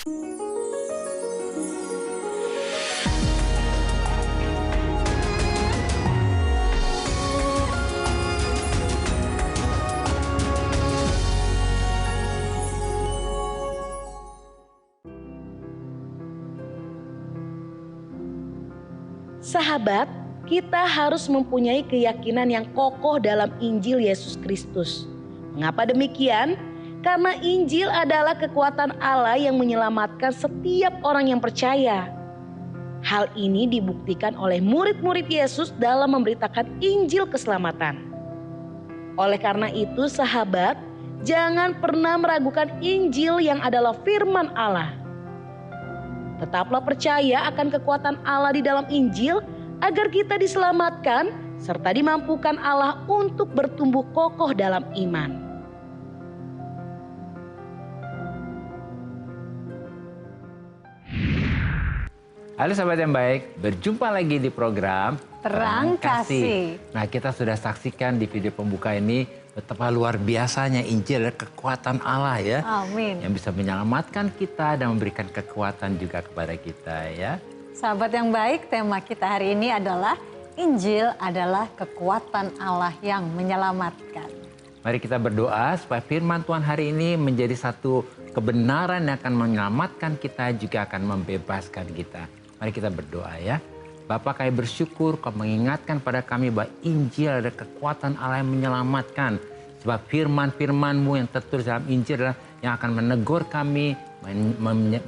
Sahabat, kita harus mempunyai keyakinan yang kokoh dalam Injil Yesus Kristus. Mengapa demikian? Karena Injil adalah kekuatan Allah yang menyelamatkan setiap orang yang percaya. Hal ini dibuktikan oleh murid-murid Yesus dalam memberitakan Injil keselamatan. Oleh karena itu, sahabat, jangan pernah meragukan Injil yang adalah firman Allah. Tetaplah percaya akan kekuatan Allah di dalam Injil agar kita diselamatkan serta dimampukan Allah untuk bertumbuh kokoh dalam iman. Halo sahabat yang baik, berjumpa lagi di program Terang Kasih. Nah, kita sudah saksikan di video pembuka ini betapa luar biasanya Injil adalah kekuatan Allah ya. Amin. Yang bisa menyelamatkan kita dan memberikan kekuatan juga kepada kita ya. Sahabat yang baik, tema kita hari ini adalah Injil adalah kekuatan Allah yang menyelamatkan. Mari kita berdoa supaya firman Tuhan hari ini menjadi satu kebenaran yang akan menyelamatkan kita juga akan membebaskan kita. Mari kita berdoa ya. Bapa, kami bersyukur kau mengingatkan pada kami bahwa Injil ada kekuatan Allah yang menyelamatkan. Sebab firman-firman-Mu yang tertulis dalam Injil adalah yang akan menegur kami,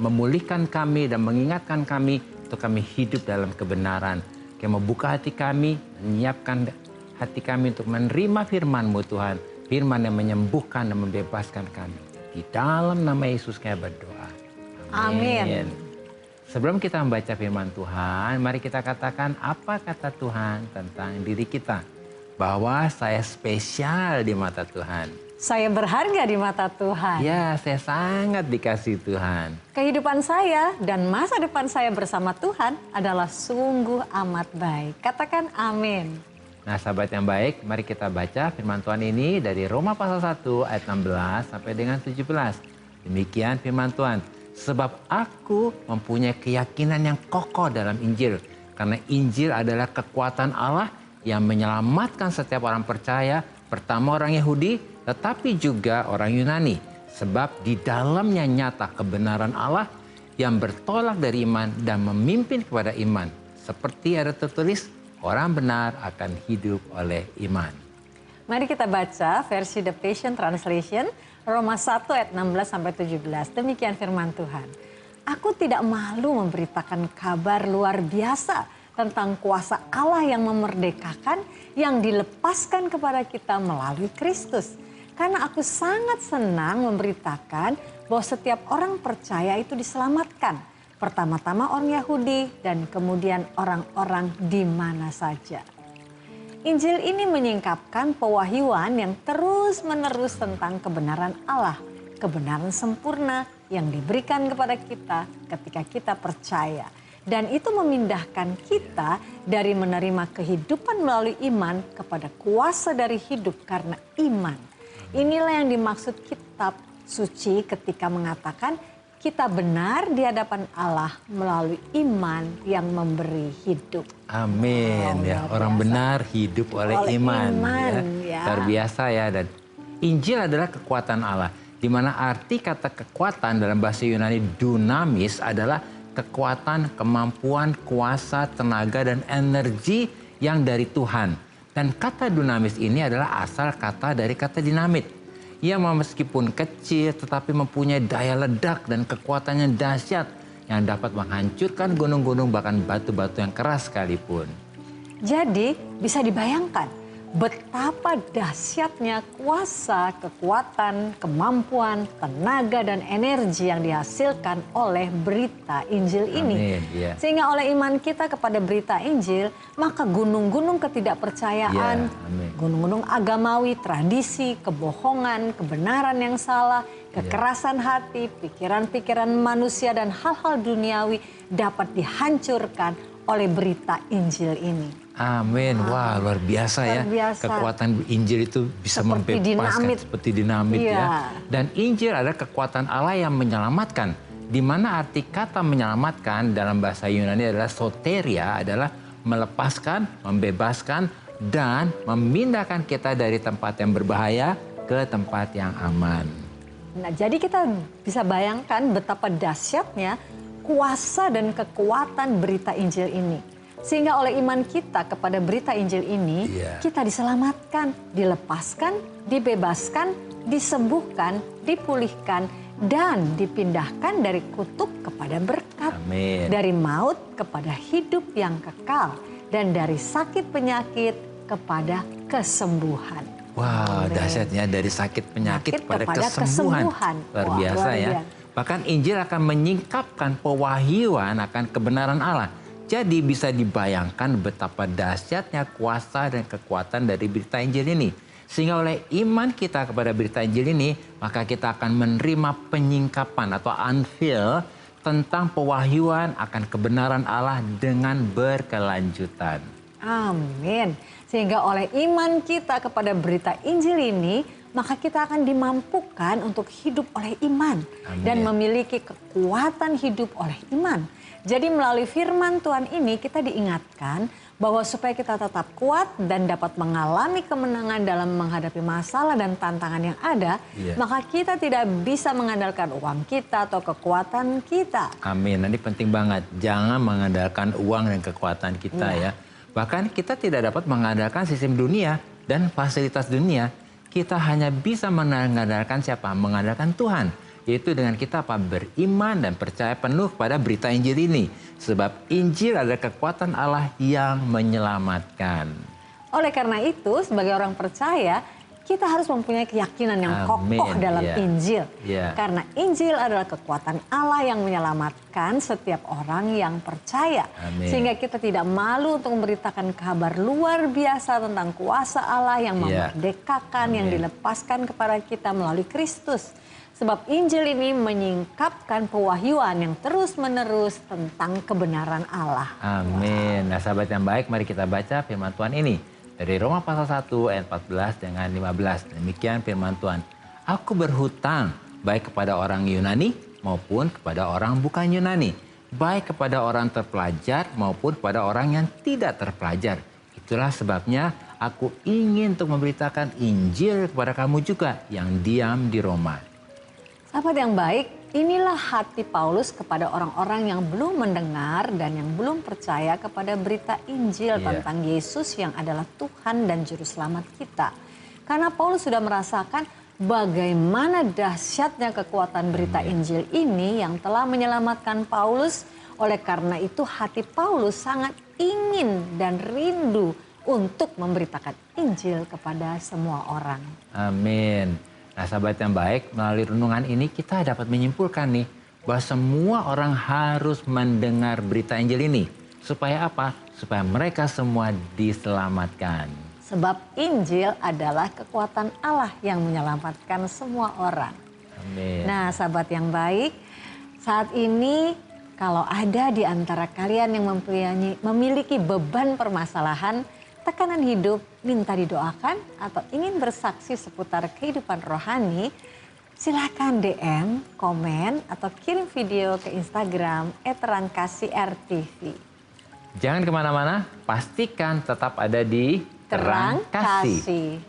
memulihkan kami dan mengingatkan kami untuk kami hidup dalam kebenaran. Kami membuka hati kami, menyiapkan hati kami untuk menerima firman-Mu Tuhan. Firman yang menyembuhkan dan membebaskan kami. Di dalam nama Yesus kami berdoa. Amin. Sebelum kita membaca firman Tuhan, mari kita katakan apa kata Tuhan tentang diri kita. Bahwa saya spesial di mata Tuhan. Saya berharga di mata Tuhan. Ya, saya sangat dikasihi Tuhan. Kehidupan saya dan masa depan saya bersama Tuhan adalah sungguh amat baik. Katakan amin. Nah sahabat yang baik, mari kita baca firman Tuhan ini dari Roma pasal 1 ayat 16 sampai dengan 17. Demikian firman Tuhan. Sebab aku mempunyai keyakinan yang kokoh dalam Injil. Karena Injil adalah kekuatan Allah yang menyelamatkan setiap orang percaya. Pertama orang Yahudi, tetapi juga orang Yunani. Sebab di dalamnya nyata kebenaran Allah yang bertolak dari iman dan memimpin kepada iman. Seperti ada tertulis, orang benar akan hidup oleh iman. Mari kita baca versi The Passion Translation. Roma 1 ayat 16 sampai 17. Demikian firman Tuhan. Aku tidak malu memberitakan kabar luar biasa tentang kuasa Allah yang memerdekakan, yang dilepaskan kepada kita melalui Kristus. Karena aku sangat senang memberitakan bahwa setiap orang percaya itu diselamatkan. Pertama-tama orang Yahudi dan kemudian orang-orang di mana saja. Injil ini menyingkapkan pewahyuan yang terus-menerus tentang kebenaran Allah. Kebenaran sempurna yang diberikan kepada kita ketika kita percaya. Dan itu memindahkan kita dari menerima kehidupan melalui iman kepada kuasa dari hidup karena iman. Inilah yang dimaksud kitab suci ketika mengatakan kita benar di hadapan Allah melalui iman yang memberi hidup. Amin. Ya, orang benar hidup oleh iman. Ya. Luar biasa ya. Dan Injil adalah kekuatan Allah. Di mana arti kata kekuatan dalam bahasa Yunani dunamis adalah kekuatan, kemampuan, kuasa, tenaga, dan energi yang dari Tuhan. Dan kata dunamis ini adalah asal kata dari kata dinamit. Ia meskipun kecil tetapi mempunyai daya ledak dan kekuatan yang dahsyat yang dapat menghancurkan gunung-gunung bahkan batu-batu yang keras sekalipun. Jadi bisa dibayangkan betapa dahsyatnya kuasa, kekuatan, kemampuan, tenaga dan energi yang dihasilkan oleh berita Injil ini. Amin, ya. Sehingga oleh iman kita kepada berita Injil, maka gunung-gunung ketidakpercayaan, gunung-gunung agamawi, tradisi, kebohongan, kebenaran yang salah, kekerasan hati, pikiran-pikiran manusia dan hal-hal duniawi dapat dihancurkan oleh berita Injil ini. Amin. Wah, luar biasa ya. Kekuatan Injil itu bisa membebaskan seperti dinamit ya. Dan Injil adalah kekuatan Allah yang menyelamatkan. di mana arti kata menyelamatkan dalam bahasa Yunani adalah soteria, adalah melepaskan, membebaskan, dan memindahkan kita dari tempat yang berbahaya ke tempat yang aman. Nah, jadi kita bisa bayangkan betapa dahsyatnya kuasa dan kekuatan berita Injil ini. Sehingga oleh iman kita kepada berita Injil ini, kita diselamatkan, dilepaskan, dibebaskan, disembuhkan, dipulihkan, dan dipindahkan dari kutuk kepada berkat. Amin. Dari maut kepada hidup yang kekal. Dan dari sakit penyakit kepada kesembuhan. Wow, dahsyatnya dari sakit penyakit kepada kesembuhan. Luar biasa ya. Bahkan Injil akan menyingkapkan pewahyuan akan kebenaran Allah. Jadi bisa dibayangkan betapa dahsyatnya kuasa dan kekuatan dari berita Injil ini. Sehingga oleh iman kita kepada berita Injil ini, maka kita akan menerima penyingkapan atau unveil tentang pewahyuan akan kebenaran Allah dengan berkelanjutan. Amin. Sehingga oleh iman kita kepada berita Injil ini, maka kita akan dimampukan untuk hidup oleh iman. Amin. Dan memiliki kekuatan hidup oleh iman. Jadi melalui firman Tuhan ini kita diingatkan bahwa supaya kita tetap kuat dan dapat mengalami kemenangan dalam menghadapi masalah dan tantangan yang ada, maka kita tidak bisa mengandalkan uang kita atau kekuatan kita. Amin. Ini penting banget. Jangan mengandalkan uang dan kekuatan kita ya. Bahkan kita tidak dapat mengandalkan sistem dunia dan fasilitas dunia. Kita hanya bisa mengandalkan siapa? Mengandalkan Tuhan. Yaitu dengan kita beriman dan percaya penuh kepada berita Injil ini. Sebab Injil adalah kekuatan Allah yang menyelamatkan. Oleh karena itu, sebagai orang percaya, kita harus mempunyai keyakinan yang kokoh dalam Injil. Karena Injil adalah kekuatan Allah yang menyelamatkan setiap orang yang percaya. Sehingga kita tidak malu untuk memberitakan kabar luar biasa tentang kuasa Allah yang memerdekakan, yang dilepaskan kepada kita melalui Kristus. Sebab Injil ini menyingkapkan pewahyuan yang terus-menerus tentang kebenaran Allah. Amin. Nah sahabat yang baik, mari kita baca firman Tuhan ini. Dari Roma pasal 1 ayat 14 dengan 15. Demikian firman Tuhan. Aku berhutang baik kepada orang Yunani maupun kepada orang bukan Yunani. Baik kepada orang terpelajar maupun kepada orang yang tidak terpelajar. Itulah sebabnya aku ingin untuk memberitakan Injil kepada kamu juga yang diam di Roma. Sahabat yang baik, inilah hati Paulus kepada orang-orang yang belum mendengar dan yang belum percaya kepada berita Injil tentang Yesus yang adalah Tuhan dan Juru Selamat kita. Karena Paulus sudah merasakan bagaimana dahsyatnya kekuatan berita Injil ini yang telah menyelamatkan Paulus. Oleh karena itu hati Paulus sangat ingin dan rindu untuk memberitakan Injil kepada semua orang. Amin. Nah sahabat yang baik, melalui renungan ini kita dapat menyimpulkan nih bahwa semua orang harus mendengar berita Injil ini. Supaya apa? Supaya mereka semua diselamatkan. Sebab Injil adalah kekuatan Allah yang menyelamatkan semua orang. Amin. Nah sahabat yang baik, saat ini kalau ada di antara kalian yang memiliki beban permasalahan, tekanan hidup, minta didoakan, atau ingin bersaksi seputar kehidupan rohani, silakan DM, komen, atau kirim video ke Instagram @terangkasih_rtv. Jangan kemana-mana, pastikan tetap ada di Terang Kasih.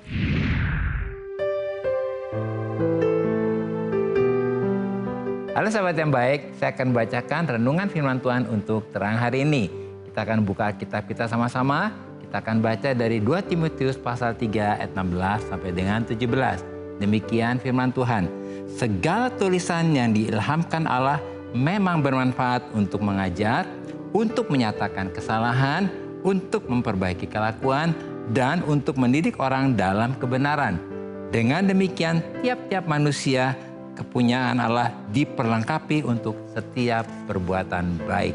Halo sahabat yang baik, saya akan bacakan renungan firman Tuhan untuk terang hari ini. Kita akan buka kitab kita sama-sama. Kita akan baca dari 2 Timotius pasal 3 ayat 16 sampai dengan 17. Demikian firman Tuhan. Segala tulisan yang diilhamkan Allah memang bermanfaat untuk mengajar, untuk menyatakan kesalahan, untuk memperbaiki kelakuan, dan untuk mendidik orang dalam kebenaran. Dengan demikian, tiap-tiap manusia kepunyaan Allah diperlengkapi untuk setiap perbuatan baik.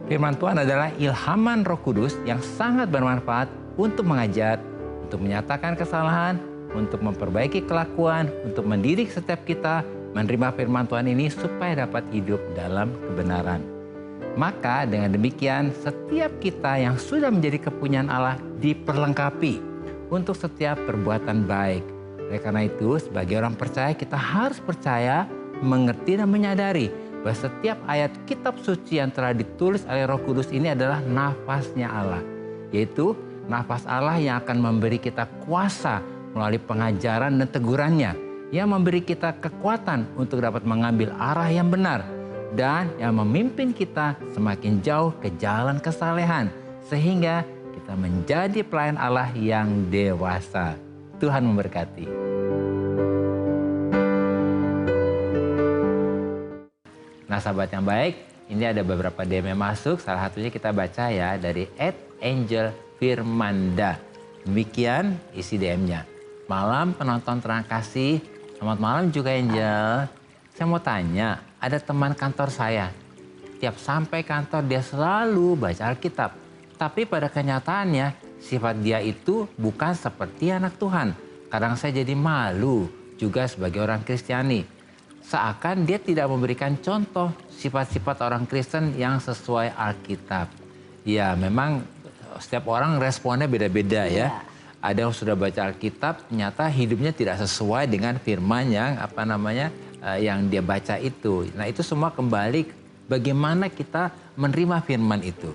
Firman Tuhan adalah ilhaman Roh Kudus yang sangat bermanfaat untuk mengajar, untuk menyatakan kesalahan, untuk memperbaiki kelakuan, untuk mendidik setiap kita menerima firman Tuhan ini supaya dapat hidup dalam kebenaran. Maka dengan demikian setiap kita yang sudah menjadi kepunyaan Allah diperlengkapi untuk setiap perbuatan baik. Oleh karena itu sebagai orang percaya kita harus percaya, mengerti dan menyadari bahwa setiap ayat kitab suci yang telah ditulis oleh Roh Kudus ini adalah nafasnya Allah. Yaitu nafas Allah yang akan memberi kita kuasa melalui pengajaran dan tegurannya, yang memberi kita kekuatan untuk dapat mengambil arah yang benar dan yang memimpin kita semakin jauh ke jalan kesalehan sehingga kita menjadi pelayan Allah yang dewasa. Tuhan memberkati. Nah, sahabat yang baik, ini ada beberapa DM yang masuk. Salah satunya kita baca ya dari @angelfirmanda. Demikian isi DM-nya. Malam penonton terang kasih. Selamat malam juga Angel. Saya mau tanya, ada teman kantor saya. Tiap sampai kantor dia selalu baca Alkitab. Tapi pada kenyataannya sifat dia itu bukan seperti anak Tuhan. Kadang saya jadi malu juga sebagai orang Kristiani. Seakan dia tidak memberikan contoh sifat-sifat orang Kristen yang sesuai Alkitab. Ya memang setiap orang responnya beda-beda ya. Ada yang sudah baca Alkitab, ternyata hidupnya tidak sesuai dengan firman yang yang dia baca itu. Nah itu semua kembali bagaimana kita menerima firman itu.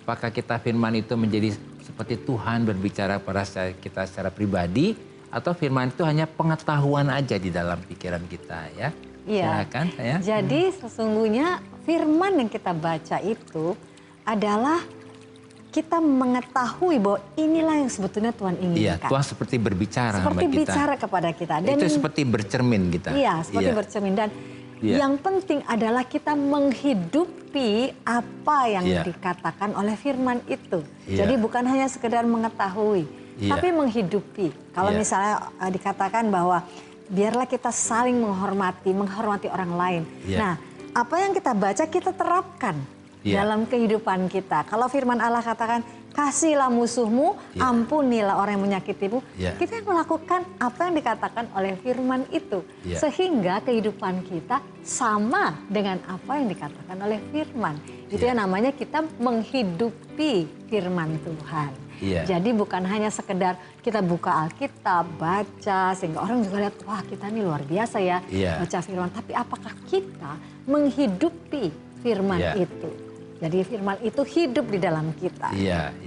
Apakah kita firman itu menjadi seperti Tuhan berbicara pada kita secara pribadi, atau firman itu hanya pengetahuan aja di dalam pikiran kita ya? Iya. Silakan, ya. Jadi sesungguhnya firman yang kita baca itu adalah kita mengetahui bahwa inilah yang sebetulnya Tuhan inginkan. Iya, Tuhan seperti berbicara sama kita. Seperti bicara kepada kita. Dan itu seperti bercermin kita. Iya, seperti bercermin. Dan yang penting adalah kita menghidupi apa yang dikatakan oleh firman itu. Jadi bukan hanya sekedar mengetahui, tapi menghidupi. Kalau misalnya dikatakan bahwa biarlah kita saling menghormati orang lain. Nah, apa yang kita baca kita terapkan dalam kehidupan kita. Kalau firman Allah katakan, kasihlah musuhmu, ampunilah orang yang menyakitimu. Kita melakukan apa yang dikatakan oleh firman itu. Sehingga kehidupan kita sama dengan apa yang dikatakan oleh firman. Itu yang namanya kita menghidupi firman Tuhan. Jadi bukan hanya sekedar kita buka Alkitab, baca, sehingga orang juga lihat, wah kita ini luar biasa ya baca firman. Tapi apakah kita menghidupi firman itu? Jadi firman itu hidup di dalam kita.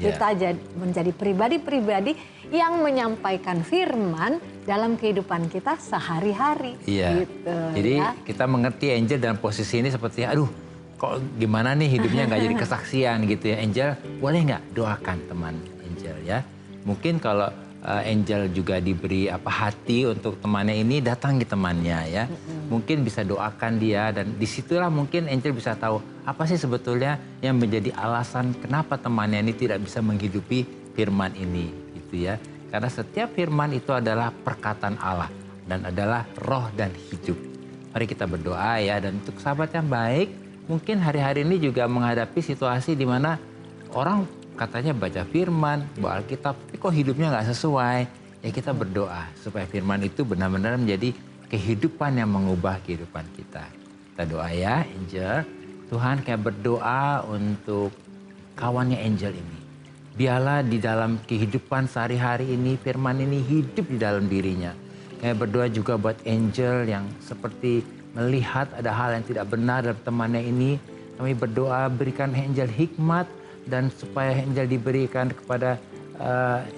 Kita menjadi pribadi-pribadi yang menyampaikan firman dalam kehidupan kita sehari-hari. Gitu, jadi kita mengerti Angel dalam posisi ini seperti, aduh kok gimana nih hidupnya nggak jadi kesaksian gitu ya. Angel boleh nggak doakan teman Angel ya. Mungkin kalau Angel juga diberi hati untuk temannya ini, datangi temannya ya. Mungkin bisa doakan dia, dan disitulah mungkin Angel bisa tahu apa sih sebetulnya yang menjadi alasan kenapa temannya ini tidak bisa menghidupi firman ini gitu ya. Karena setiap firman itu adalah perkataan Allah dan adalah roh dan hidup. Mari kita berdoa ya. Dan untuk sahabat yang baik, mungkin hari-hari ini juga menghadapi situasi di mana orang katanya baca firman, baca Alkitab, tapi kok hidupnya nggak sesuai. Ya kita berdoa supaya firman itu benar-benar menjadi kehidupan yang mengubah kehidupan kita. Kita doa ya, Angel. Tuhan kayak berdoa untuk kawannya Angel ini. Biarlah di dalam kehidupan sehari-hari ini, firman ini hidup di dalam dirinya. Kayak berdoa juga buat Angel yang seperti melihat ada hal yang tidak benar dalam temannya ini. Kami berdoa berikan Angel hikmat, dan supaya Angel diberikan kepada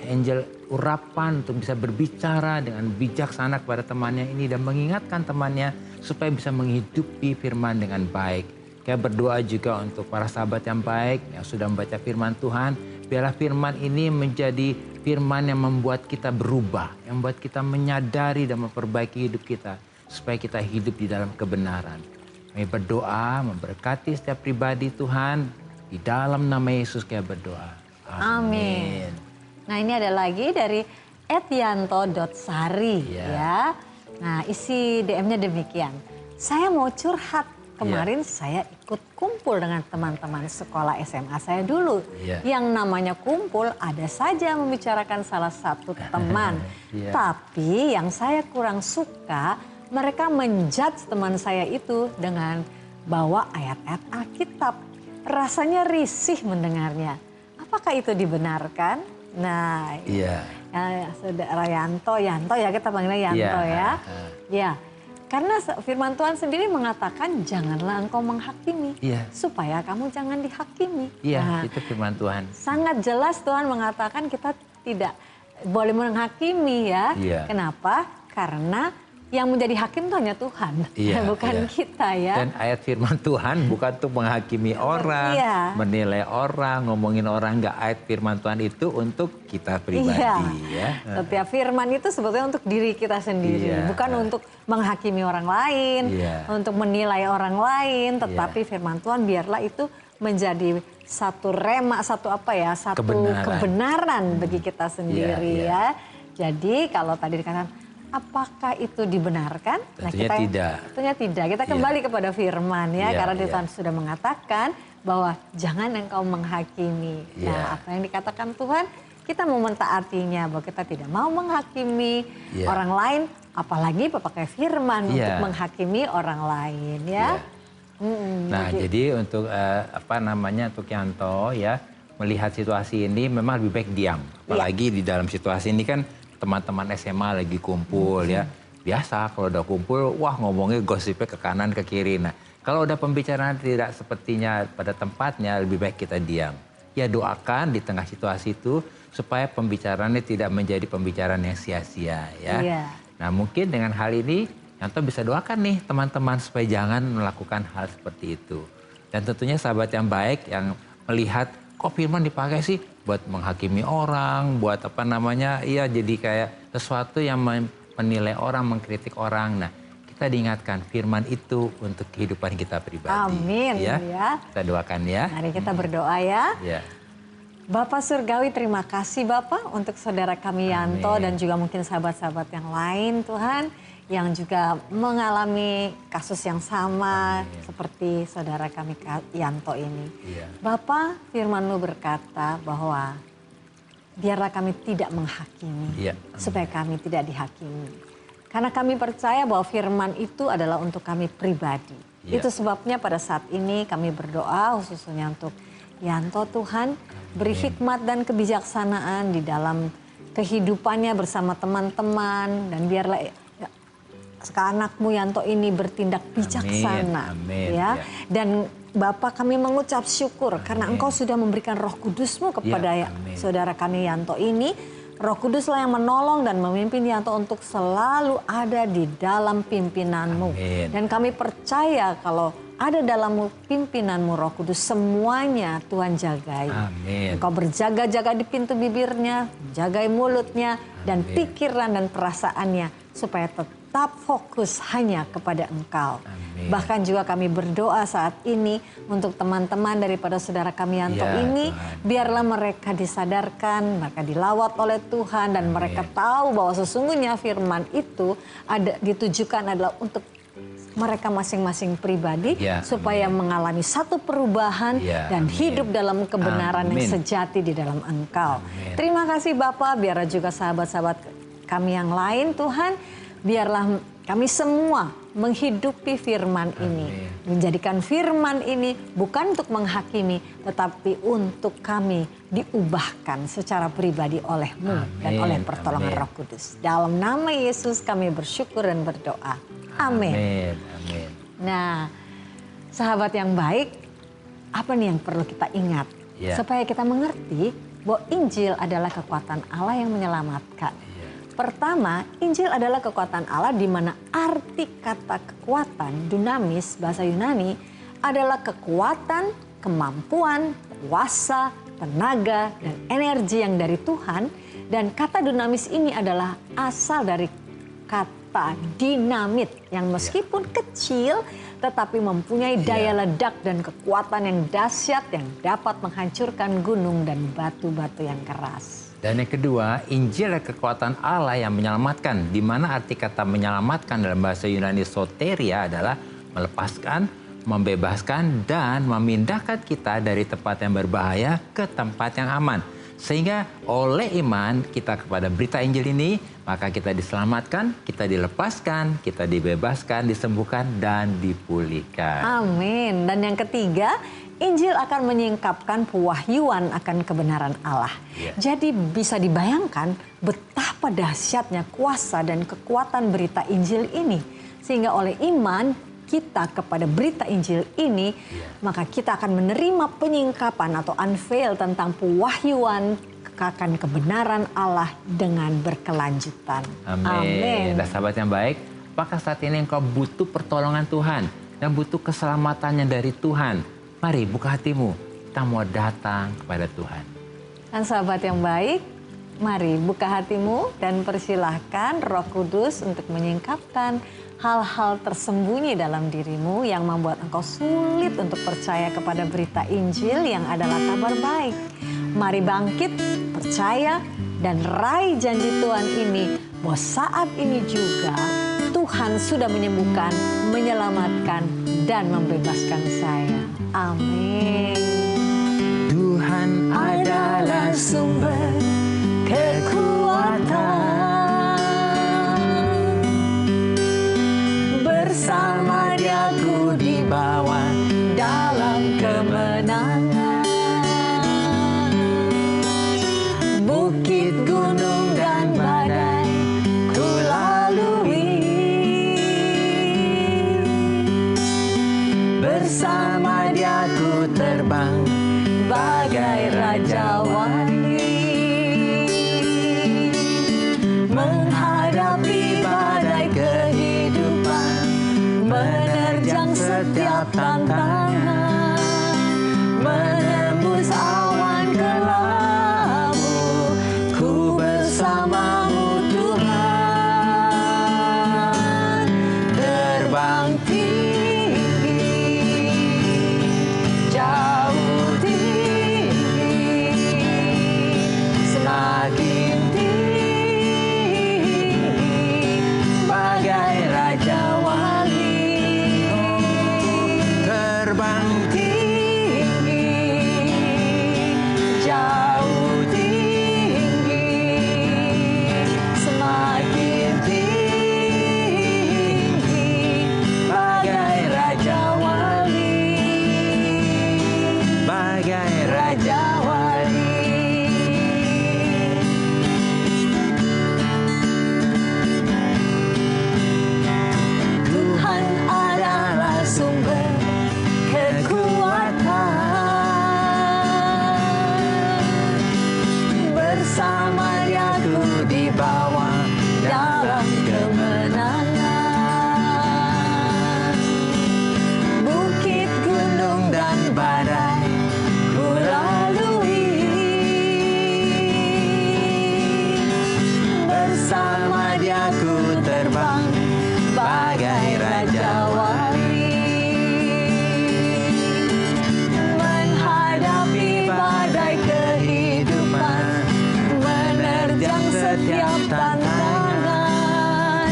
Angel urapan untuk bisa berbicara dengan bijaksana kepada temannya ini dan mengingatkan temannya supaya bisa menghidupi firman dengan baik. Kayak berdoa juga untuk para sahabat yang baik yang sudah membaca firman Tuhan. Biarlah firman ini menjadi firman yang membuat kita berubah, yang membuat kita menyadari dan memperbaiki hidup kita supaya kita hidup di dalam kebenaran. Kami berdoa memberkati setiap pribadi Tuhan. Di dalam nama Yesus kita berdoa. Amin. Nah ini ada lagi dari @yanto.sari ya. Nah isi DM-nya demikian. Saya mau curhat. Kemarin saya ikut kumpul dengan teman-teman sekolah SMA saya dulu. Yang namanya kumpul ada saja membicarakan salah satu teman. Tapi yang saya kurang suka, mereka menjudge teman saya itu dengan bawa ayat-ayat Alkitab. Rasanya risih mendengarnya. Apakah itu dibenarkan? Nah, saudara Yanto ya kita panggilnya Yanto ya. Ya, Karena firman Tuhan sendiri mengatakan janganlah engkau menghakimi. Iya. Supaya kamu jangan dihakimi. Iya, itu firman Tuhan. Sangat jelas Tuhan mengatakan kita tidak boleh menghakimi ya. Iya. Kenapa? Karena yang menjadi hakim itu hanya Tuhan, Iya, bukan iya. kita ya. Dan ayat firman Tuhan bukan untuk menghakimi orang, Iya. menilai orang, ngomongin orang. Enggak, ayat firman Tuhan itu untuk kita pribadi. Iya. Ya. Setiap firman itu sebetulnya untuk diri kita sendiri, Iya. bukan untuk menghakimi orang lain, Iya. untuk menilai orang lain, tetapi firman Tuhan biarlah itu menjadi satu rema, satu kebenaran bagi kita sendiri Iya. ya. Jadi kalau tadi dikatakan apakah itu dibenarkan? Tentunya tidak. Tentunya tidak. Kita kembali kepada firman ya, Iya, karena iya. Tuhan sudah mengatakan bahwa jangan engkau menghakimi. Iya. Nah, apa yang dikatakan Tuhan, kita mau mentaatinya bahwa kita tidak mau menghakimi Iya. orang lain, apalagi pakai firman Iya. untuk menghakimi orang lain ya. Iya. Nah, jadi untuk untuk Yanto ya, melihat situasi ini memang lebih baik diam. Apalagi di dalam situasi ini kan teman-teman SMA lagi kumpul ya. Biasa kalau udah kumpul, wah ngomongnya gosipnya ke kanan ke kiri. Nah, kalau udah pembicaraan tidak sepertinya pada tempatnya, lebih baik kita diam. Ya doakan di tengah situasi itu supaya pembicaraannya tidak menjadi pembicaraan yang sia-sia ya. Iya. Nah, mungkin dengan hal ini Yanto bisa doakan nih teman-teman supaya jangan melakukan hal seperti itu. Dan tentunya sahabat yang baik yang melihat kok firman dipakai sih buat menghakimi orang, buat jadi kayak sesuatu yang menilai orang, mengkritik orang. Nah, kita diingatkan firman itu untuk kehidupan kita pribadi. Amin ya. Kita doakan ya. Mari kita berdoa ya. Ya. Bapak Surgawi, terima kasih Bapak untuk saudara kami Yanto dan juga mungkin sahabat-sahabat yang lain Tuhan yang juga mengalami kasus yang sama seperti saudara kami Yanto ini. Iya. Bapak, firman-Mu berkata bahwa biarlah kami tidak menghakimi Iya. supaya kami tidak dihakimi. Karena kami percaya bahwa firman itu adalah untuk kami pribadi. Iya. Itu sebabnya pada saat ini kami berdoa khususnya untuk Yanto Tuhan. Beri hikmat dan kebijaksanaan di dalam kehidupannya bersama teman-teman. Dan biarlah anak-Mu Yanto ini bertindak bijaksana. Amin. Ya. Ya. Dan Bapak kami mengucap syukur karena Engkau sudah memberikan roh kudus-Mu kepada saudara kami Yanto ini. Roh Kuduslah yang menolong dan memimpin Yanto untuk selalu ada di dalam pimpinan-Mu. Amin. Dan kami percaya kalau ada dalam pimpinan-Mu Roh Kudus semuanya Tuhan jagai. Amin. Engkau berjaga-jaga di pintu bibirnya, jagai mulutnya dan pikiran dan perasaannya supaya tetap fokus hanya kepada Engkau. Amin. Bahkan juga kami berdoa saat ini untuk teman-teman daripada saudara kami Yanto Ya, ini, Tuhan. biarlah mereka disadarkan, mereka dilawat oleh Tuhan dan mereka tahu bahwa sesungguhnya firman itu ditujukan adalah untuk mereka masing-masing pribadi supaya mengalami satu perubahan dan hidup dalam kebenaran yang sejati di dalam Engkau. Terima kasih Bapak, biarlah juga sahabat-sahabat kami yang lain Tuhan, biarlah kami semua menghidupi firman ini. Menjadikan firman ini bukan untuk menghakimi, tetapi untuk kami diubahkan secara pribadi oleh-Mu dan oleh pertolongan Roh Kudus. Dalam nama Yesus kami bersyukur dan berdoa. Amin. Amin. Nah, sahabat yang baik, apa nih yang perlu kita ingat? Supaya kita mengerti bahwa Injil adalah kekuatan Allah yang menyelamatkan. Pertama, Injil adalah kekuatan Allah di mana arti kata kekuatan, dunamis, bahasa Yunani, adalah kekuatan, kemampuan, kuasa, tenaga, dan energi yang dari Tuhan. Dan kata dunamis ini adalah asal dari kata dinamit yang meskipun kecil tetapi mempunyai daya ledak dan kekuatan yang dahsyat yang dapat menghancurkan gunung dan batu-batu yang keras. Dan yang kedua, Injil adalah kekuatan Allah yang menyelamatkan. Di mana arti kata menyelamatkan dalam bahasa Yunani soteria adalah melepaskan, membebaskan, dan memindahkan kita dari tempat yang berbahaya ke tempat yang aman. Sehingga oleh iman kita kepada berita Injil ini, maka kita diselamatkan, kita dilepaskan, kita dibebaskan, disembuhkan, dan dipulihkan. Amin. Dan yang ketiga, Injil akan menyingkapkan pewahyuan akan kebenaran Allah. Jadi bisa dibayangkan betapa dahsyatnya kuasa dan kekuatan berita Injil ini. Sehingga oleh iman kita kepada berita Injil ini, maka kita akan menerima penyingkapan atau unveil tentang pewahyuan akan kebenaran Allah dengan berkelanjutan. Amin. Dan sahabat yang baik, apakah saat ini engkau butuh pertolongan Tuhan dan butuh keselamatannya dari Tuhan? Mari buka hatimu, kita mau datang kepada Tuhan. Dan sahabat yang baik, mari buka hatimu dan persilahkan Roh Kudus untuk menyingkapkan hal-hal tersembunyi dalam dirimu yang membuat engkau sulit untuk percaya kepada berita Injil yang adalah kabar baik. Mari bangkit, percaya, dan raih janji Tuhan ini bahwa saat ini juga Tuhan sudah menyembuhkan, menyelamatkan, dan membebaskan saya. Amin. Tuhan Adalah sumber kekuatan, bersama Dia ku dibawa dalam kemenangan. Bukit, gunung, dan badai ku lalui, bersama Dia ku terbang bagai raja wali, menghadapi badai kehidupan, menerjang setiap tantangan, menembus awan kelabu, ku bersamamu Tuhan, terbang tinggi, jauh tinggi, semakin tinggi, bagai raja wali, terbang tinggi, jauh tinggi, semakin tinggi, bagai raja wali, bagai raja wali. Tuhan adalah sumber kekuatan, bersama Dia ku dibawa dalam kemenangan. Bukit, gunung, dan badai ku lalui, bersama Dia ku terbang bagai raja wali, menghadapi badai kehidupan, menerjang setiap tantangan,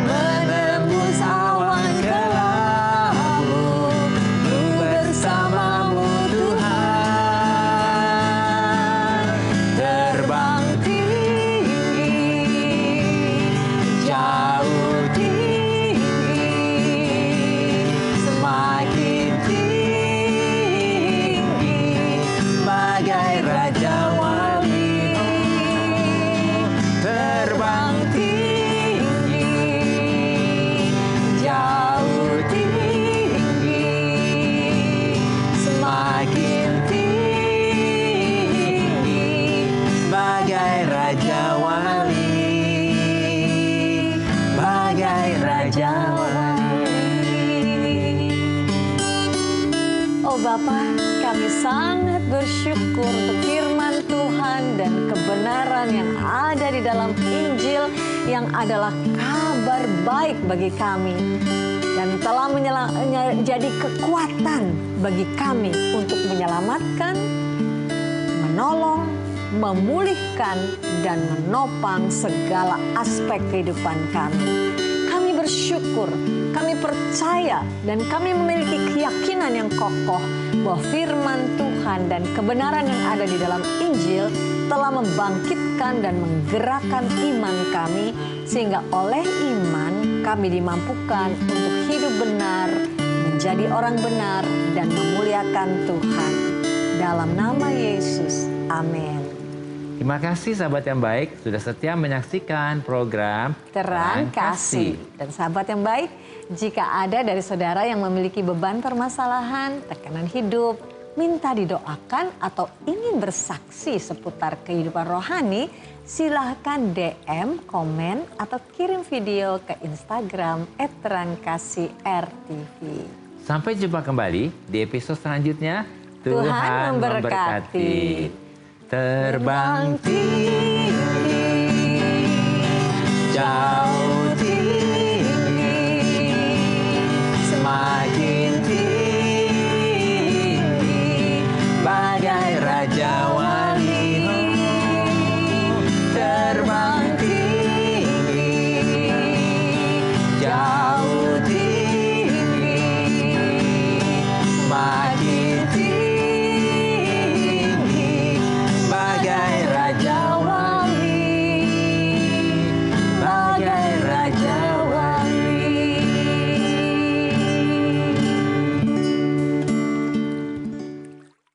menembus awan kelabu, ku bersamamu Tuhan, terbang tinggi, jauh tinggi, semakin tinggi, bagai raja wali, terbang tinggi, jauh tinggi, semakin tinggi, bagai raja wali, bagai raja wali. Oh Bapa, kami sangat bersyukur untuk firman Tuhan dan kebenaran yang ada di dalam Injil yang adalah kabar baik bagi kami dan telah menjadi kekuatan bagi kami untuk menyelamatkan, menolong, memulihkan, dan menopang segala aspek kehidupan kami. Kami bersyukur, kami percaya, dan kami memiliki keyakinan yang kokoh bahwa firman Tuhan dan kebenaran yang ada di dalam Injil telah membangkitkan dan menggerakkan iman kami, sehingga oleh iman kami dimampukan untuk hidup benar, menjadi orang benar, dan memuliakan Tuhan. Dalam nama Yesus, amin. Terima kasih sahabat yang baik sudah setia menyaksikan program Terang Kasih. Dan sahabat yang baik, jika ada dari saudara yang memiliki beban permasalahan, tekanan hidup, minta didoakan atau ingin bersaksi seputar kehidupan rohani, silahkan DM, komen, atau kirim video ke Instagram @terangkasih_rtv. Sampai jumpa kembali di episode selanjutnya. Tuhan memberkati. Terbang tinggi, jauh